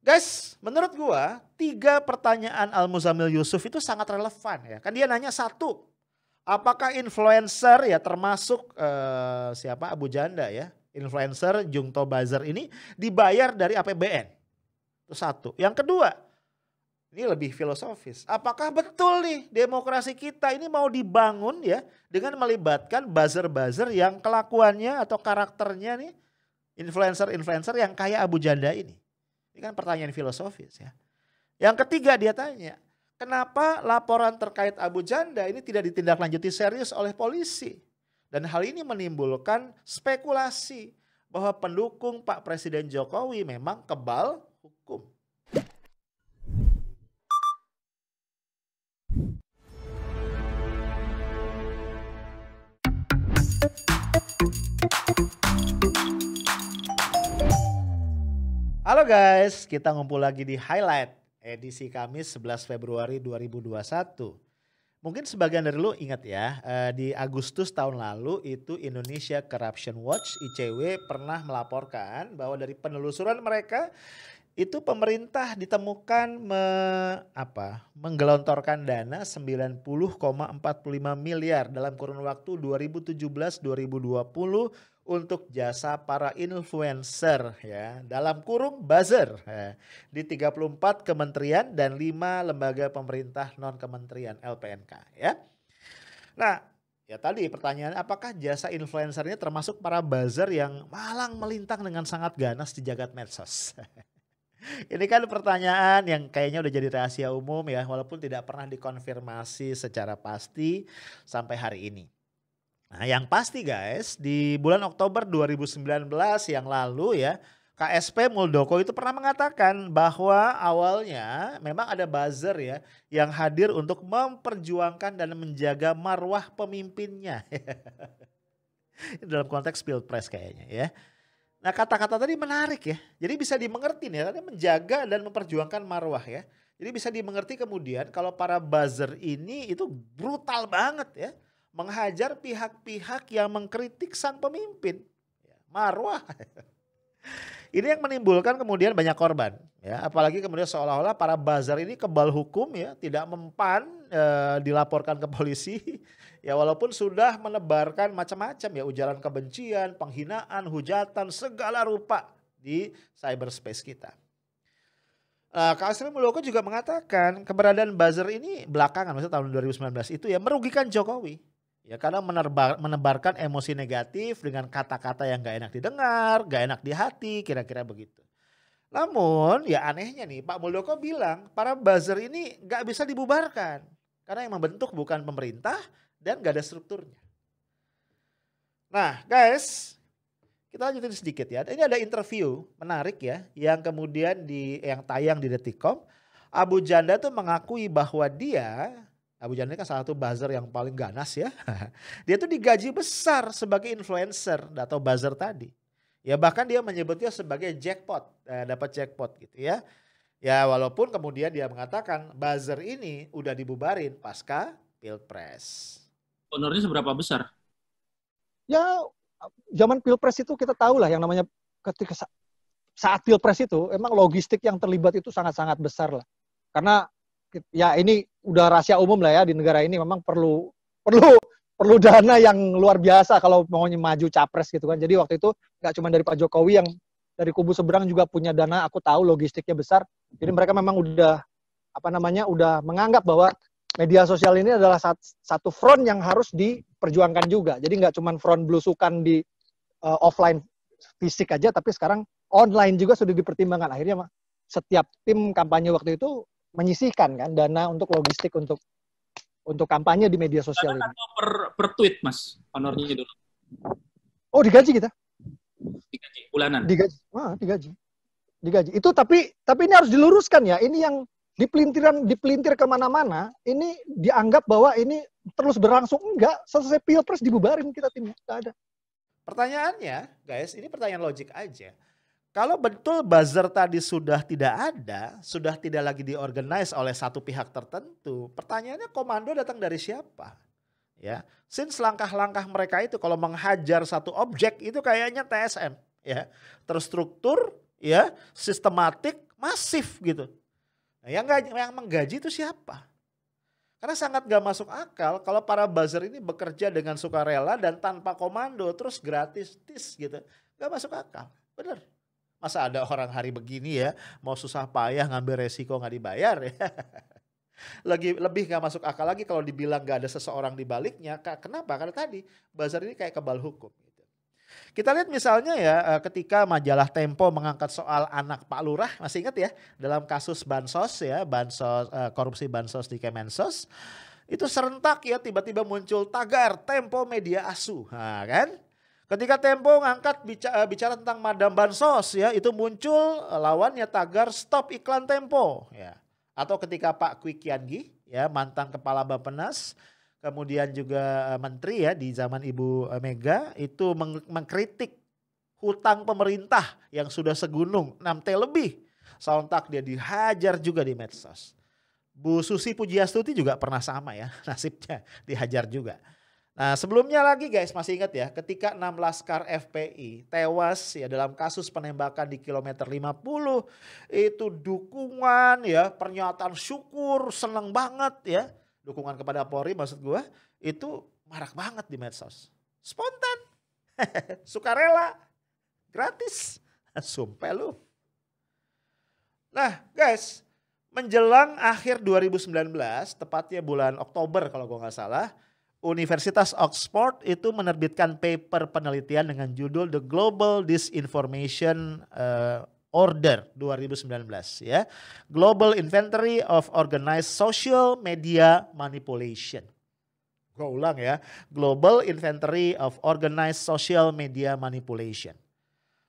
Guys, menurut gua 3 pertanyaan Al-Muzammil Yusuf itu sangat relevan ya. Kan dia nanya satu, apakah influencer ya termasuk siapa Abu Janda ya, influencer Jungto Buzzer ini dibayar dari APBN? Itu satu. Yang kedua, ini lebih filosofis. Apakah betul nih demokrasi kita ini mau dibangun ya dengan melibatkan buzzer-buzzer yang kelakuannya atau karakternya nih influencer-influencer yang kayak Abu Janda ini? Ini kan pertanyaan filosofis ya. Yang ketiga dia tanya, kenapa laporan terkait Abu Janda ini tidak ditindaklanjuti serius oleh polisi? Dan hal ini menimbulkan spekulasi bahwa pendukung Pak Presiden Jokowi memang kebal hukum. Halo guys, kita ngumpul lagi di Highlight edisi Kamis 11 Februari 2021. Mungkin sebagian dari lu ingat ya, di Agustus tahun lalu itu Indonesia Corruption Watch ICW pernah melaporkan bahwa dari penelusuran mereka itu pemerintah ditemukan menggelontorkan dana 90,45 miliar dalam kurun waktu 2017-2020 untuk jasa para influencer ya, dalam kurung buzzer ya, di 34 kementerian dan 5 lembaga pemerintah non kementerian LPNK ya. Nah, ya tadi pertanyaan apakah jasa influencer ini termasuk para buzzer yang malang melintang dengan sangat ganas di jagat medsos? Ini kan pertanyaan yang kayaknya udah jadi rahasia umum ya, walaupun tidak pernah dikonfirmasi secara pasti sampai hari ini. Nah yang pasti guys, di bulan Oktober 2019 yang lalu ya, KSP Muldoko itu pernah mengatakan bahwa awalnya memang ada buzzer ya yang hadir untuk memperjuangkan dan menjaga marwah pemimpinnya. Dalam konteks Pilpres kayaknya ya. Nah kata-kata tadi menarik ya, jadi bisa dimengerti nih, karena menjaga dan memperjuangkan marwah ya. Jadi bisa dimengerti kemudian kalau para buzzer ini itu brutal banget ya. Menghajar pihak-pihak yang mengkritik sang pemimpin. Marwah. Ini yang menimbulkan kemudian banyak korban. Ya, apalagi kemudian seolah-olah para buzzer ini kebal hukum ya, tidak mempan dilaporkan ke polisi. Ya walaupun sudah menebarkan macam-macam ya, ujaran kebencian, penghinaan, hujatan, segala rupa di cyberspace kita. KSP Muldoko juga mengatakan keberadaan buzzer ini belakangan, maksudnya tahun 2019 itu ya merugikan Jokowi. Ya karena menebarkan emosi negatif dengan kata-kata yang gak enak didengar, gak enak di hati, kira-kira begitu. Namun ya anehnya nih Pak Muldoko bilang para buzzer ini gak bisa dibubarkan. Karena yang membentuk bukan pemerintah dan gak ada strukturnya. Nah guys, kita lanjutin sedikit ya. Ini ada interview menarik ya yang kemudian yang tayang di Detikcom. Abu Janda tuh mengakui bahwa Abu Janda kan salah satu buzzer yang paling ganas ya. Dia tuh digaji besar sebagai influencer atau buzzer tadi. Ya bahkan dia menyebutnya sebagai jackpot, dapat jackpot gitu ya. Ya walaupun kemudian dia mengatakan buzzer ini udah dibubarin pasca Pilpres. Honornya seberapa besar? Ya zaman Pilpres itu kita tahu lah yang namanya ketika saat Pilpres itu emang logistik yang terlibat itu sangat-sangat besar lah. Karena ya ini udah rahasia umum lah ya di negara ini, memang perlu dana yang luar biasa kalau mau maju capres gitu kan. Jadi waktu itu nggak cuma dari Pak Jokowi, yang dari kubu seberang juga punya dana, aku tahu logistiknya besar. Jadi mereka memang udah udah menganggap bahwa media sosial ini adalah satu front yang harus diperjuangkan juga. Jadi nggak cuma front belusukan di offline fisik aja, tapi sekarang online juga sudah dipertimbangkan. Akhirnya setiap tim kampanye waktu itu menyisihkan kan dana untuk logistik untuk kampanye di media sosial ini. Atau per tweet Mas honornya dulu? Oh digaji kita? Digaji bulanan? Digaji. Itu tapi ini harus diluruskan ya. Ini yang dipelintir kemana-mana. Ini dianggap bahwa ini terus berlangsung. Enggak, selesai Pilpres dibubarin kita timnya. Enggak ada. Pertanyaannya guys, ini pertanyaan logik aja. Kalau betul buzzer tadi sudah tidak ada, sudah tidak lagi diorganize oleh satu pihak tertentu, pertanyaannya komando datang dari siapa? Ya, since langkah-langkah mereka itu kalau menghajar satu objek itu kayaknya TSM, ya, terstruktur, ya, sistematik, masif gitu. Nah, yang menggaji itu siapa? Karena sangat gak masuk akal kalau para buzzer ini bekerja dengan sukarela dan tanpa komando terus gratis gitu. Gak masuk akal, bener. Masa ada orang hari begini ya mau susah payah ngambil resiko gak dibayar ya. Lebih gak masuk akal lagi kalau dibilang gak ada seseorang di baliknya. Kenapa? Karena tadi buzzer ini kayak kebal hukum. Kita lihat misalnya ya ketika majalah Tempo mengangkat soal anak Pak Lurah, masih ingat ya, dalam kasus bansos ya, korupsi bansos di Kemensos, itu serentak ya tiba-tiba muncul tagar Tempo Media Asu, nah, kan? Ketika Tempo ngangkat bicara tentang Madam Bansos ya, itu muncul lawannya tagar Stop Iklan Tempo ya. Atau ketika Pak Kwi Kian Gi ya, mantan kepala Bappenas, kemudian juga menteri ya di zaman Ibu Mega itu mengkritik hutang pemerintah yang sudah segunung 6T lebih. Sontak dia dihajar juga di medsos. Bu Susi Pujiastuti juga pernah sama ya nasibnya, dihajar juga. Nah sebelumnya lagi guys, masih ingat ya ketika 6 laskar FPI tewas ya dalam kasus penembakan di kilometer 50, itu dukungan ya, pernyataan syukur, seneng banget ya. Dukungan kepada Polri maksud gue itu marak banget di medsos. Spontan, sukarela, gratis, sumpah lu. Nah guys, menjelang akhir 2019, tepatnya bulan Oktober kalau gue gak salah, Universitas Oxford itu menerbitkan paper penelitian dengan judul The Global Disinformation Order 2019 ya. Global Inventory of Organized Social Media Manipulation. Gue ulang ya. Global Inventory of Organized Social Media Manipulation.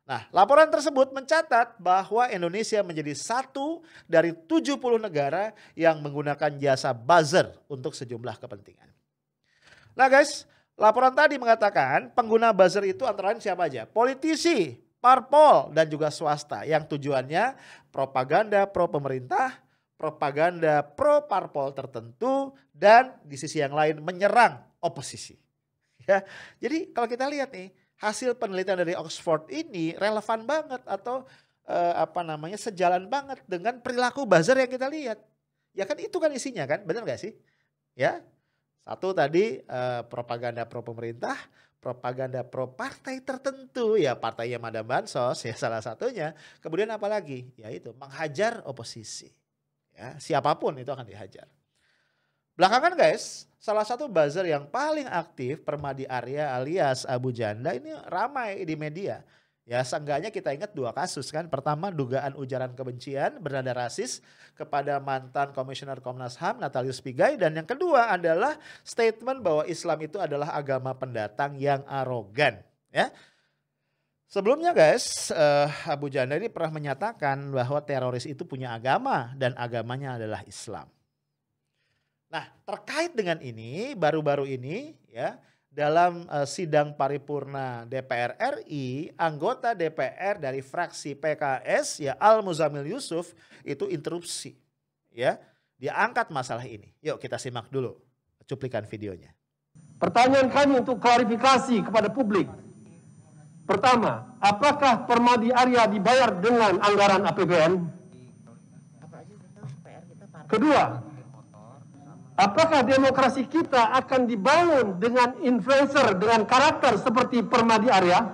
Nah, laporan tersebut mencatat bahwa Indonesia menjadi satu dari 70 negara yang menggunakan jasa buzzer untuk sejumlah kepentingan. Nah guys, laporan tadi mengatakan pengguna buzzer itu antara lain siapa aja? Politisi, parpol dan juga swasta yang tujuannya propaganda pro pemerintah, propaganda pro parpol tertentu dan di sisi yang lain menyerang oposisi. Ya, jadi kalau kita lihat nih hasil penelitian dari Oxford ini relevan banget atau sejalan banget dengan perilaku buzzer yang kita lihat. Ya kan itu kan isinya kan, benar gak sih? Ya, satu tadi propaganda pro pemerintah, propaganda pro partai tertentu, ya partainya Madam Bansos ya salah satunya. Kemudian apa lagi? Yaitu menghajar oposisi. Ya, siapapun itu akan dihajar. Belakangan guys, salah satu buzzer yang paling aktif Permadi Arya alias Abu Janda ini ramai di media. Ya seenggaknya kita ingat 2 kasus kan. Pertama dugaan ujaran kebencian bernada rasis kepada mantan Komisioner Komnas HAM Natalius Pigai. Dan yang kedua adalah statement bahwa Islam itu adalah agama pendatang yang arogan. Ya. Sebelumnya guys, Abu Janda ini pernah menyatakan bahwa teroris itu punya agama dan agamanya adalah Islam. Nah terkait dengan ini baru-baru ini ya. Dalam sidang paripurna DPR RI, anggota DPR dari fraksi PKS ya Al Muzamil Yusuf itu interupsi ya. Dia angkat masalah ini. Yuk kita simak dulu cuplikan videonya. Pertanyaan kami untuk klarifikasi kepada publik. Pertama, apakah Permadi Arya dibayar dengan anggaran APBN? Kedua, apakah demokrasi kita akan dibangun dengan influencer dengan karakter seperti Permadi Arya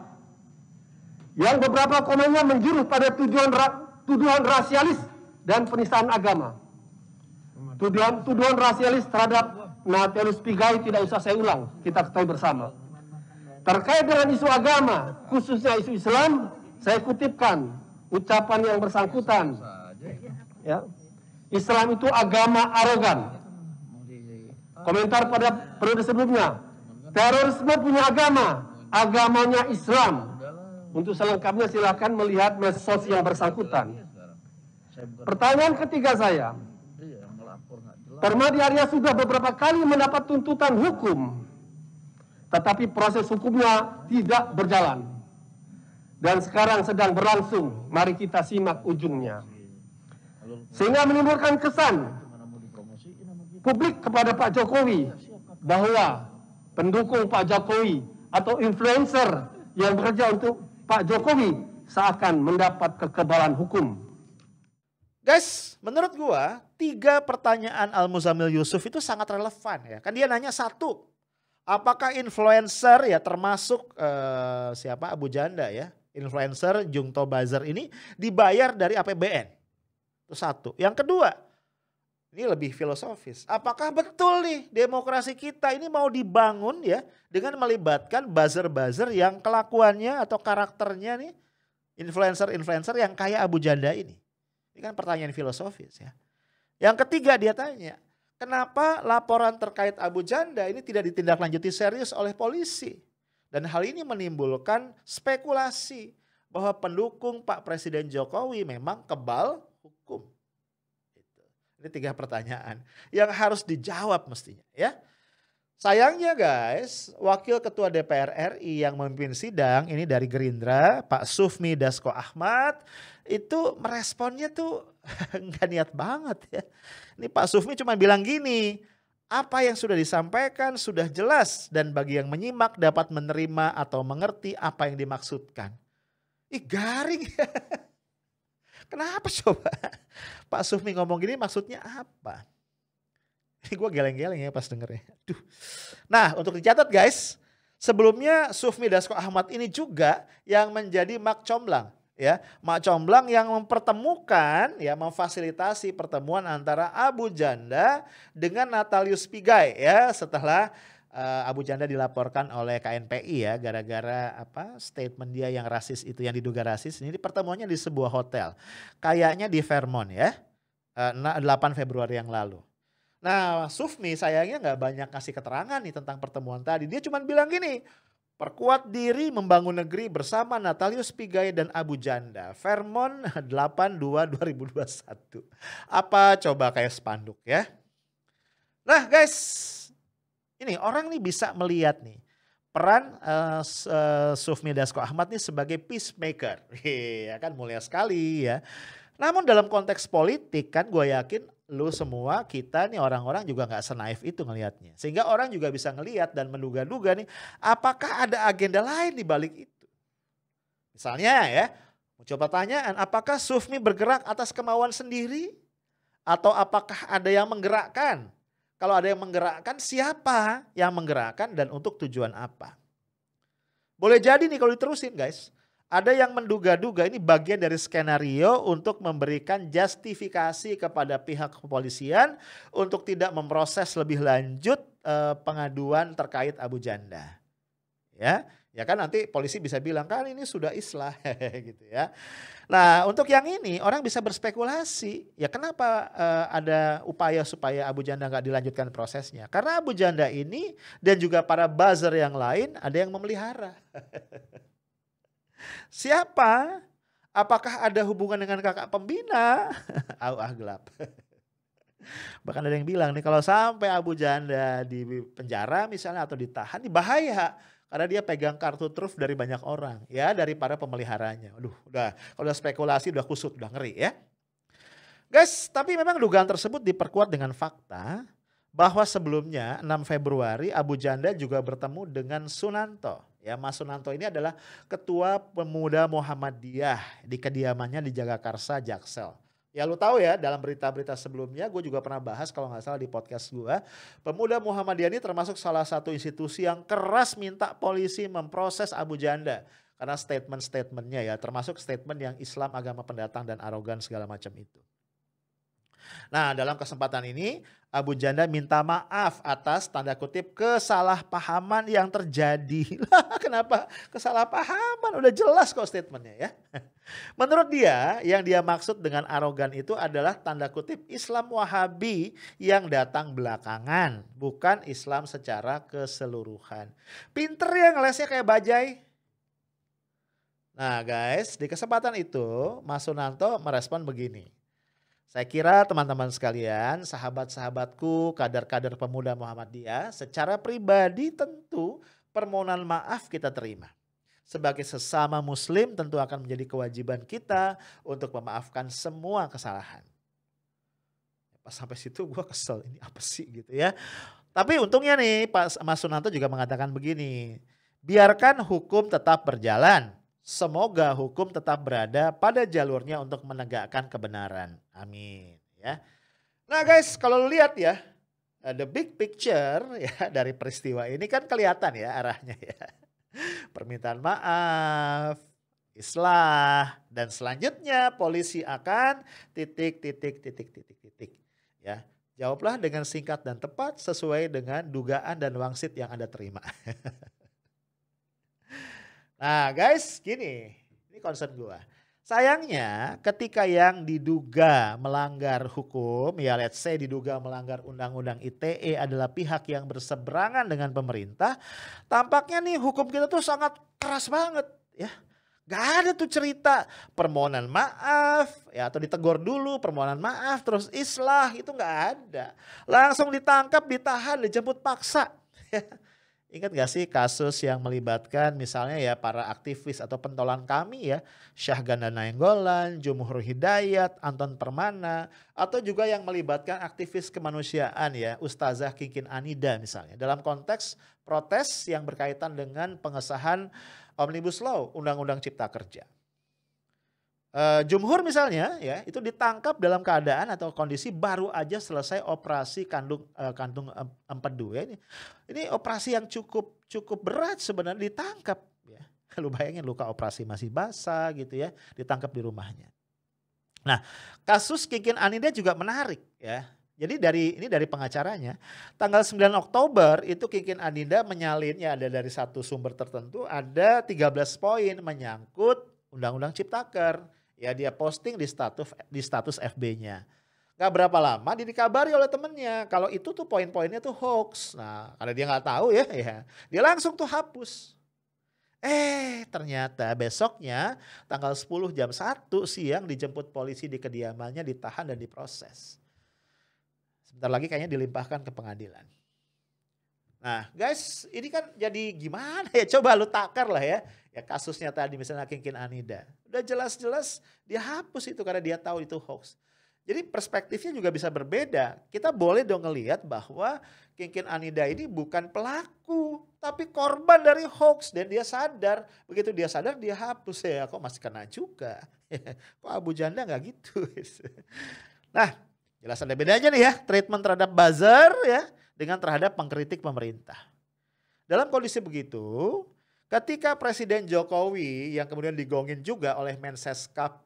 yang beberapa komennya menjurus pada tuduhan rasialis dan penistaan agama. Tuduhan rasialis terhadap Natalius Pigai tidak usah saya ulang, kita ketahui bersama. Terkait dengan isu agama, khususnya isu Islam, saya kutipkan ucapan yang bersangkutan. Ya, Islam itu agama arogan. Komentar pada periode sebelumnya, terorisme punya agama, agamanya Islam. Untuk selengkapnya silakan melihat medsos yang bersangkutan. Pertanyaan ketiga saya, Permadi Arya sudah beberapa kali mendapat tuntutan hukum, tetapi proses hukumnya tidak berjalan. Dan sekarang sedang berlangsung, mari kita simak ujungnya. Sehingga menimbulkan kesan publik kepada Pak Jokowi bahwa pendukung Pak Jokowi atau influencer yang bekerja untuk Pak Jokowi seakan mendapat kekebalan hukum. Guys, menurut gua 3 pertanyaan Al-Muzammil Yusuf itu sangat relevan ya. Kan dia nanya satu, apakah influencer ya termasuk siapa Abu Janda ya, influencer Jungto Buzzer ini dibayar dari APBN? Itu satu. Yang kedua, ini lebih filosofis. Apakah betul nih demokrasi kita ini mau dibangun ya dengan melibatkan buzzer-buzzer yang kelakuannya atau karakternya nih influencer-influencer yang kayak Abu Janda ini? Ini kan pertanyaan filosofis ya. Yang ketiga dia tanya, kenapa laporan terkait Abu Janda ini tidak ditindaklanjuti serius oleh polisi? Dan hal ini menimbulkan spekulasi bahwa pendukung Pak Presiden Jokowi memang kebal hukum. Ini 3 pertanyaan yang harus dijawab mestinya ya. Sayangnya guys, Wakil Ketua DPR RI yang memimpin sidang ini dari Gerindra, Pak Sufmi Dasko Ahmad, itu meresponnya tuh nggak niat banget ya. Ini Pak Sufmi cuma bilang gini, apa yang sudah disampaikan sudah jelas dan bagi yang menyimak dapat menerima atau mengerti apa yang dimaksudkan. Ih garing ya. Kenapa coba? Pak Sufmi ngomong gini maksudnya apa? Ini gue geleng-geleng ya pas dengernya. Aduh. Nah untuk dicatat guys, sebelumnya Sufmi Dasko Ahmad ini juga yang menjadi Mak Comblang. Ya, Mak Comblang yang mempertemukan, ya memfasilitasi pertemuan antara Abu Janda dengan Natalius Pigai ya setelah Abu Janda dilaporkan oleh KNPI ya gara-gara apa statement dia yang rasis itu yang diduga rasis. Ini pertemuannya di sebuah hotel, kayaknya di Fairmont ya, 8 Februari yang lalu. Nah Sufmi sayangnya nggak banyak kasih keterangan nih tentang pertemuan tadi. Dia cuma bilang gini, perkuat diri membangun negeri bersama Natalius Pigai dan Abu Janda. Fairmont 8/2/2021. Apa coba kayak spanduk ya. Nah guys, ini orang nih bisa melihat nih peran Sufmi Dasko Ahmad nih sebagai peacemaker. Ya kan mulia sekali ya. Namun dalam konteks politik kan gue yakin lu semua kita nih orang-orang juga gak senaif itu ngelihatnya. Sehingga orang juga bisa ngelihat dan menduga-duga nih apakah ada agenda lain di balik itu. Misalnya ya, coba pertanyaan apakah Sufmi bergerak atas kemauan sendiri? Atau apakah ada yang menggerakkan? Kalau ada yang menggerakkan siapa yang menggerakkan dan untuk tujuan apa? Boleh jadi nih kalau diterusin guys. Ada yang menduga-duga ini bagian dari skenario untuk memberikan justifikasi kepada pihak kepolisian untuk tidak memproses lebih lanjut pengaduan terkait Abu Janda. Ya kan nanti polisi bisa bilang kan ini sudah islah gitu ya. Nah untuk yang ini orang bisa berspekulasi ya kenapa ada upaya supaya Abu Janda nggak dilanjutkan prosesnya. Karena Abu Janda ini dan juga para buzzer yang lain ada yang memelihara. Siapa? Apakah ada hubungan dengan kakak pembina? Gelap. Bahkan ada yang bilang nih kalau sampai Abu Janda di penjara misalnya atau ditahan ini bahaya. Karena dia pegang kartu truf dari banyak orang ya dari para pemeliharanya. Aduh kalau udah spekulasi udah kusut udah ngeri ya. Guys tapi memang dugaan tersebut diperkuat dengan fakta bahwa sebelumnya 6 Februari Abu Janda juga bertemu dengan Sunanto. Ya, Mas Sunanto ini adalah Ketua Pemuda Muhammadiyah di kediamannya di Jagakarsa, Jaksel. Ya lu tahu ya dalam berita-berita sebelumnya gue juga pernah bahas kalau nggak salah di podcast gue. Pemuda Muhammadiyah ini termasuk salah satu institusi yang keras minta polisi memproses Abu Janda. Karena statement-statementnya ya termasuk statement yang Islam agama pendatang dan arogan segala macam itu. Nah dalam kesempatan ini Abu Janda minta maaf atas tanda kutip kesalahpahaman yang terjadi. Kenapa kesalahpahaman? Udah jelas kok statementnya ya. Menurut dia yang dia maksud dengan arogan itu adalah tanda kutip Islam Wahabi yang datang belakangan. Bukan Islam secara keseluruhan. Pinter ya ngelesnya kayak bajai. Nah guys di kesempatan itu Mas Sunanto merespon begini. Saya kira teman-teman sekalian, sahabat-sahabatku, kader-kader pemuda Muhammadiyah, secara pribadi tentu permohonan maaf kita terima. Sebagai sesama muslim tentu akan menjadi kewajiban kita untuk memaafkan semua kesalahan. Pas sampai situ gue kesel, ini apa sih gitu ya. Tapi untungnya nih Pak Mas Sunanto juga mengatakan begini, biarkan hukum tetap berjalan. Semoga hukum tetap berada pada jalurnya untuk menegakkan kebenaran. Amin. Ya. Nah guys, kalau lu lihat ya, the big picture ya dari peristiwa ini kan kelihatan ya arahnya ya. Permintaan maaf, islah, dan selanjutnya polisi akan titik. Ya, jawablah dengan singkat dan tepat sesuai dengan dugaan dan wangsit yang Anda terima. Nah guys, gini, ini concern gua. Sayangnya ketika yang diduga melanggar hukum, ya let's say diduga melanggar undang-undang ITE adalah pihak yang berseberangan dengan pemerintah, tampaknya nih hukum kita tuh sangat keras banget ya. Gak ada tuh cerita permohonan maaf ya atau ditegur dulu permohonan maaf terus islah, itu gak ada. Langsung ditangkap, ditahan, dijemput paksa. Ingat gak sih kasus yang melibatkan misalnya ya para aktivis atau pentolan kami ya, Syahganda Nainggolan, Jumhur Hidayat, Anton Permana, atau juga yang melibatkan aktivis kemanusiaan ya, Ustazah Kinkin Anida misalnya, dalam konteks protes yang berkaitan dengan pengesahan Omnibus Law, Undang-Undang Cipta Kerja. Jumhur misalnya ya itu ditangkap dalam keadaan atau kondisi baru aja selesai operasi kantung empedu ya. Ini operasi yang cukup berat sebenarnya, ditangkap ya. Lu bayangin luka operasi masih basah gitu ya, ditangkap di rumahnya. Nah, kasus Kinkin Anida juga menarik ya. Jadi dari pengacaranya, tanggal 9 Oktober itu Kinkin Anida menyalinnya ada dari satu sumber tertentu, ada 13 poin menyangkut Undang-Undang Ciptaker. Ya dia posting di status FB-nya. Gak berapa lama dia dikabari oleh temennya kalau itu tuh poin-poinnya tuh hoax. Nah karena dia nggak tahu ya, dia langsung tuh hapus. Ternyata besoknya tanggal 10 jam 1 siang dijemput polisi di kediamannya, ditahan dan diproses. Sebentar lagi kayaknya dilimpahkan ke pengadilan. Nah guys, ini kan jadi gimana ya, coba lu takar lah ya. Ya kasusnya tadi misalnya Kinkin Anida. Udah jelas-jelas dia hapus itu karena dia tahu itu hoax. Jadi perspektifnya juga bisa berbeda. Kita boleh dong ngelihat bahwa Kinkin Anida ini bukan pelaku, tapi korban dari hoax dan dia sadar. Begitu dia sadar dia hapus ya, kok masih kena juga. Kok Abu Janda nggak gitu. Nah jelas ada bedanya nih ya treatment terhadap buzzer ya dengan terhadap pengkritik pemerintah. Dalam kondisi begitu, ketika Presiden Jokowi yang kemudian digongin juga oleh Menseskap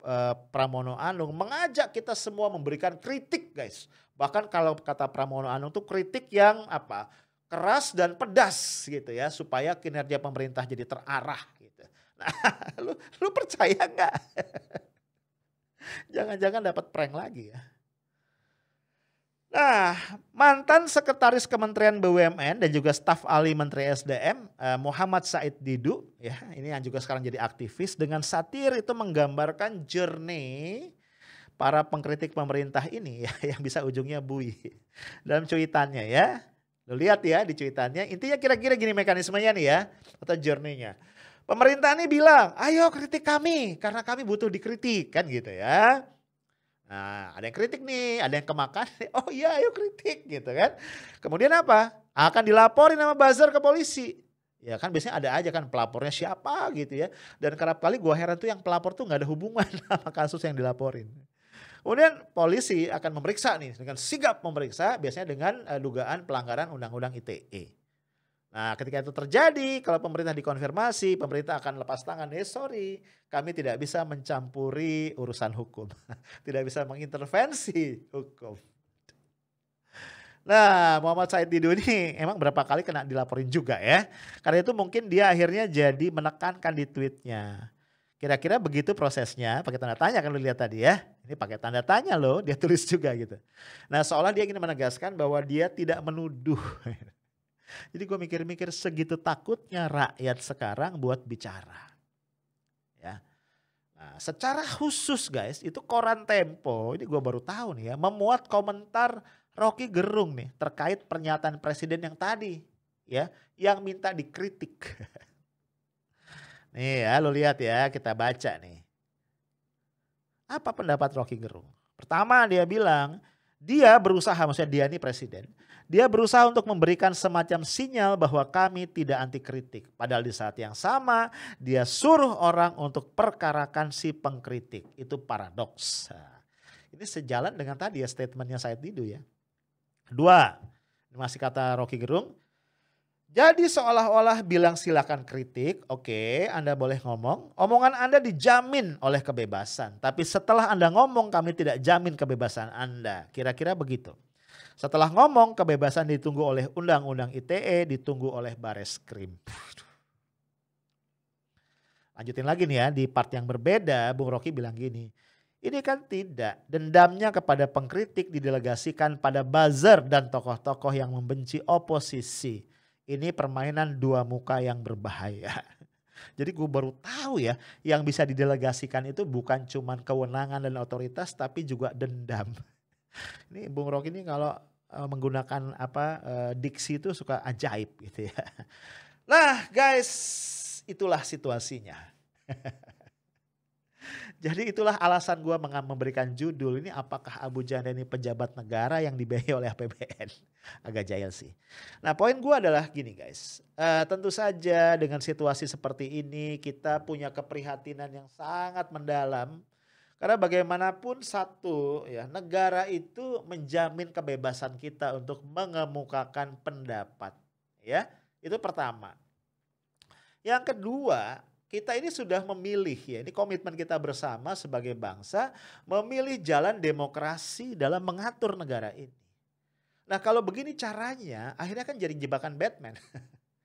Pramono Anung mengajak kita semua memberikan kritik guys. Bahkan kalau kata Pramono Anung tuh kritik yang apa? Keras dan pedas gitu ya supaya kinerja pemerintah jadi terarah gitu. Nah, lu percaya nggak? Jangan-jangan dapat prank lagi ya. Nah, mantan Sekretaris Kementerian BUMN dan juga staf ahli Menteri SDM Muhammad Said Didu, ya ini yang juga sekarang jadi aktivis dengan satir itu menggambarkan journey para pengkritik pemerintah ini ya yang bisa ujungnya bui dalam cuitannya ya. Lo lihat ya di cuitannya, intinya kira-kira gini mekanismenya nih ya atau journey-nya. Pemerintah ini bilang, ayo kritik kami karena kami butuh dikritik kan gitu ya. Nah ada yang kritik nih, ada yang kemakan, oh iya ayo kritik gitu kan. Kemudian apa? Akan dilaporin sama buzzer ke polisi. Ya kan biasanya ada aja kan pelapornya siapa gitu ya. Dan kerap kali gue heran tuh yang pelapor tuh gak ada hubungan sama kasus yang dilaporin. Kemudian polisi akan memeriksa nih, dengan sigap memeriksa biasanya dengan dugaan pelanggaran Undang-Undang ITE. Nah ketika itu terjadi, kalau pemerintah dikonfirmasi, pemerintah akan lepas tangan. Sorry, kami tidak bisa mencampuri urusan hukum. Tidak bisa mengintervensi hukum. Nah Muhammad Said Didu ini emang berapa kali kena dilaporin juga ya. Karena itu mungkin dia akhirnya jadi menekankan di tweetnya. Kira-kira begitu prosesnya, pakai tanda tanya kan lu lihat tadi ya. Ini pakai tanda tanya loh, dia tulis juga gitu. Nah seolah dia ingin menegaskan bahwa dia tidak menuduh. Jadi gue mikir-mikir segitu takutnya rakyat sekarang buat bicara. Ya. Nah, secara khusus guys itu Koran Tempo, ini gue baru tahu nih ya, memuat komentar Rocky Gerung nih terkait pernyataan presiden yang tadi ya, yang minta dikritik. Nih ya lo lihat ya, kita baca nih. Apa pendapat Rocky Gerung? Pertama dia bilang, Dia berusaha, maksudnya dia ini presiden, dia berusaha untuk memberikan semacam sinyal bahwa kami tidak anti kritik. Padahal di saat yang sama dia suruh orang untuk perkarakan si pengkritik. Itu paradoks. Nah, ini sejalan dengan tadi ya statementnya Said Didu ya. 2, ini masih kata Rocky Gerung. Jadi seolah-olah bilang silakan kritik, oke, Anda boleh ngomong. Omongan Anda dijamin oleh kebebasan. Tapi setelah Anda ngomong kami tidak jamin kebebasan Anda. Kira-kira begitu. Setelah ngomong kebebasan ditunggu oleh Undang-Undang ITE, ditunggu oleh Bareskrim. Lanjutin lagi nih ya, di part yang berbeda Bung Rocky bilang gini. Ini kan tidak, dendamnya kepada pengkritik didelegasikan pada buzzer dan tokoh-tokoh yang membenci oposisi. Ini permainan dua muka yang berbahaya. Jadi gue baru tahu ya, yang bisa didelegasikan itu bukan cuma kewenangan dan otoritas, tapi juga dendam. Ini Bung Rocky ini kalau menggunakan diksi itu suka ajaib gitu ya. Nah guys, itulah situasinya. Jadi itulah alasan gue memberikan judul ini, apakah Abu Janda ini pejabat negara yang dibiayai oleh APBN. Agak jahil sih. Nah poin gue adalah gini guys. Tentu saja dengan situasi seperti ini kita punya keprihatinan yang sangat mendalam. Karena bagaimanapun satu ya, negara itu menjamin kebebasan kita untuk mengemukakan pendapat. Ya, itu pertama. Yang kedua, kita ini sudah memilih ya, ini komitmen kita bersama sebagai bangsa, memilih jalan demokrasi dalam mengatur negara ini. Nah kalau begini caranya, akhirnya kan jadi jebakan Batman.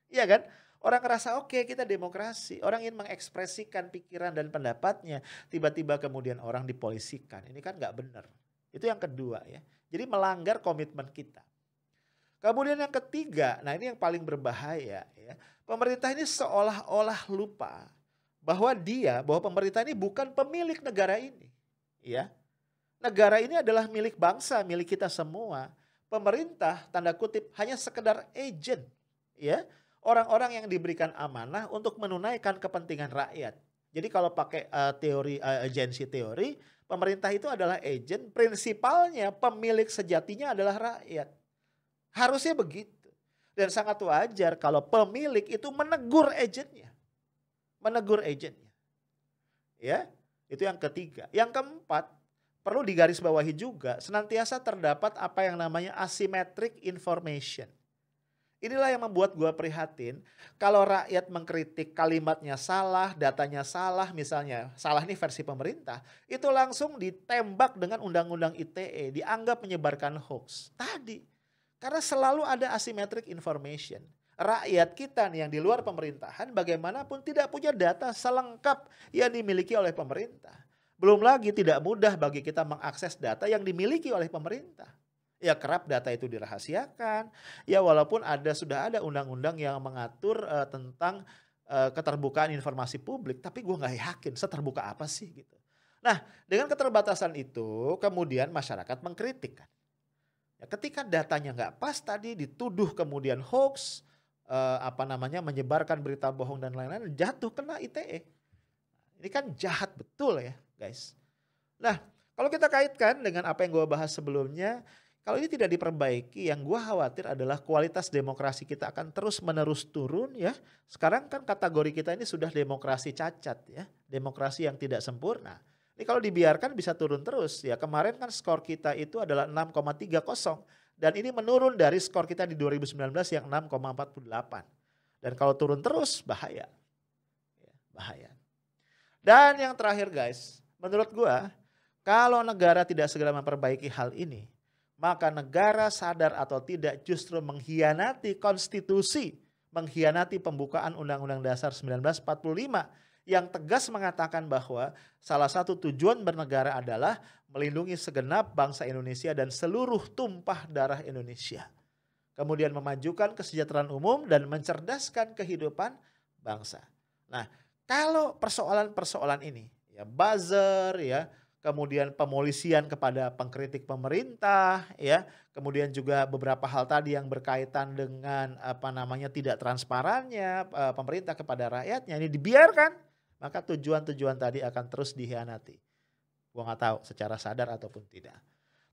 Iya kan? Orang ngerasa oke, kita demokrasi, orang ingin mengekspresikan pikiran dan pendapatnya, tiba-tiba kemudian orang dipolisikan. Ini kan gak benar. Itu yang kedua ya. Jadi melanggar komitmen kita. Kemudian yang ketiga, nah ini yang paling berbahaya ya. Pemerintah ini seolah-olah lupa bahwa pemerintah ini bukan pemilik negara ini. Ya. Negara ini adalah milik bangsa, milik kita semua. Pemerintah tanda kutip hanya sekedar agent. Ya. Orang-orang yang diberikan amanah untuk menunaikan kepentingan rakyat. Jadi kalau pakai teori agensi teori, pemerintah itu adalah agent, prinsipalnya pemilik sejatinya adalah rakyat. Harusnya begitu. Dan sangat wajar kalau pemilik itu menegur agentnya. Menegur agentnya. Ya, itu yang ketiga. Yang keempat, perlu digarisbawahi juga, senantiasa terdapat apa yang namanya asymmetric information. Inilah yang membuat gue prihatin, kalau rakyat mengkritik kalimatnya salah, datanya salah, misalnya salah nih versi pemerintah, itu langsung ditembak dengan undang-undang ITE, dianggap menyebarkan hoax. Tadi, karena selalu ada asymmetric information. Rakyat kita nih yang di luar pemerintahan bagaimanapun tidak punya data selengkap yang dimiliki oleh pemerintah. Belum lagi tidak mudah bagi kita mengakses data yang dimiliki oleh pemerintah. Ya kerap data itu dirahasiakan. Ya walaupun sudah ada undang-undang yang mengatur tentang keterbukaan informasi publik, tapi gue nggak yakin seterbuka apa sih gitu. Nah dengan keterbatasan itu kemudian masyarakat mengkritik kan. Ya, ketika datanya nggak pas tadi dituduh kemudian hoax, menyebarkan berita bohong dan lain-lain, jatuh kena ITE. Ini kan jahat betul ya guys. Nah kalau kita kaitkan dengan apa yang gue bahas sebelumnya, kalau ini tidak diperbaiki, yang gue khawatir adalah kualitas demokrasi kita akan terus menerus turun ya. Sekarang kan kategori kita ini sudah demokrasi cacat ya, demokrasi yang tidak sempurna. Ini kalau dibiarkan bisa turun terus ya. Kemarin kan skor kita itu adalah 6,30 dan ini menurun dari skor kita di 2019 yang 6,48. Dan kalau turun terus bahaya. Ya, bahaya. Dan yang terakhir guys, menurut gua kalau negara tidak segera memperbaiki hal ini, maka negara sadar atau tidak justru mengkhianati konstitusi, mengkhianati pembukaan Undang-Undang Dasar 1945 yang tegas mengatakan bahwa salah satu tujuan bernegara adalah melindungi segenap bangsa Indonesia dan seluruh tumpah darah Indonesia. Kemudian memajukan kesejahteraan umum dan mencerdaskan kehidupan bangsa. Nah, kalau persoalan-persoalan ini, ya buzzer, ya, kemudian pemolisian kepada pengkritik pemerintah, ya, kemudian juga beberapa hal tadi yang berkaitan dengan tidak transparannya pemerintah kepada rakyatnya ini dibiarkan, maka tujuan-tujuan tadi akan terus dikhianati. Gua nggak tahu secara sadar ataupun tidak.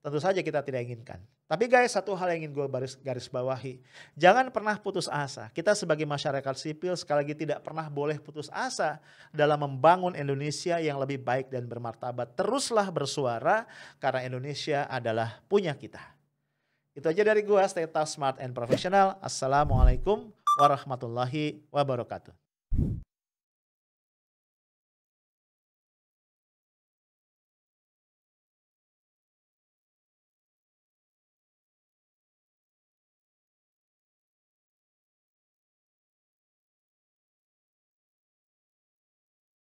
tentu saja kita tidak inginkan. Tapi guys, satu hal yang ingin gue garis bawahi, jangan pernah putus asa. Kita sebagai masyarakat sipil sekali lagi tidak pernah boleh putus asa dalam membangun Indonesia yang lebih baik dan bermartabat. Teruslah bersuara karena Indonesia adalah punya kita. Itu aja dari gue, stay tough, smart, and professional. Assalamualaikum warahmatullahi wabarakatuh.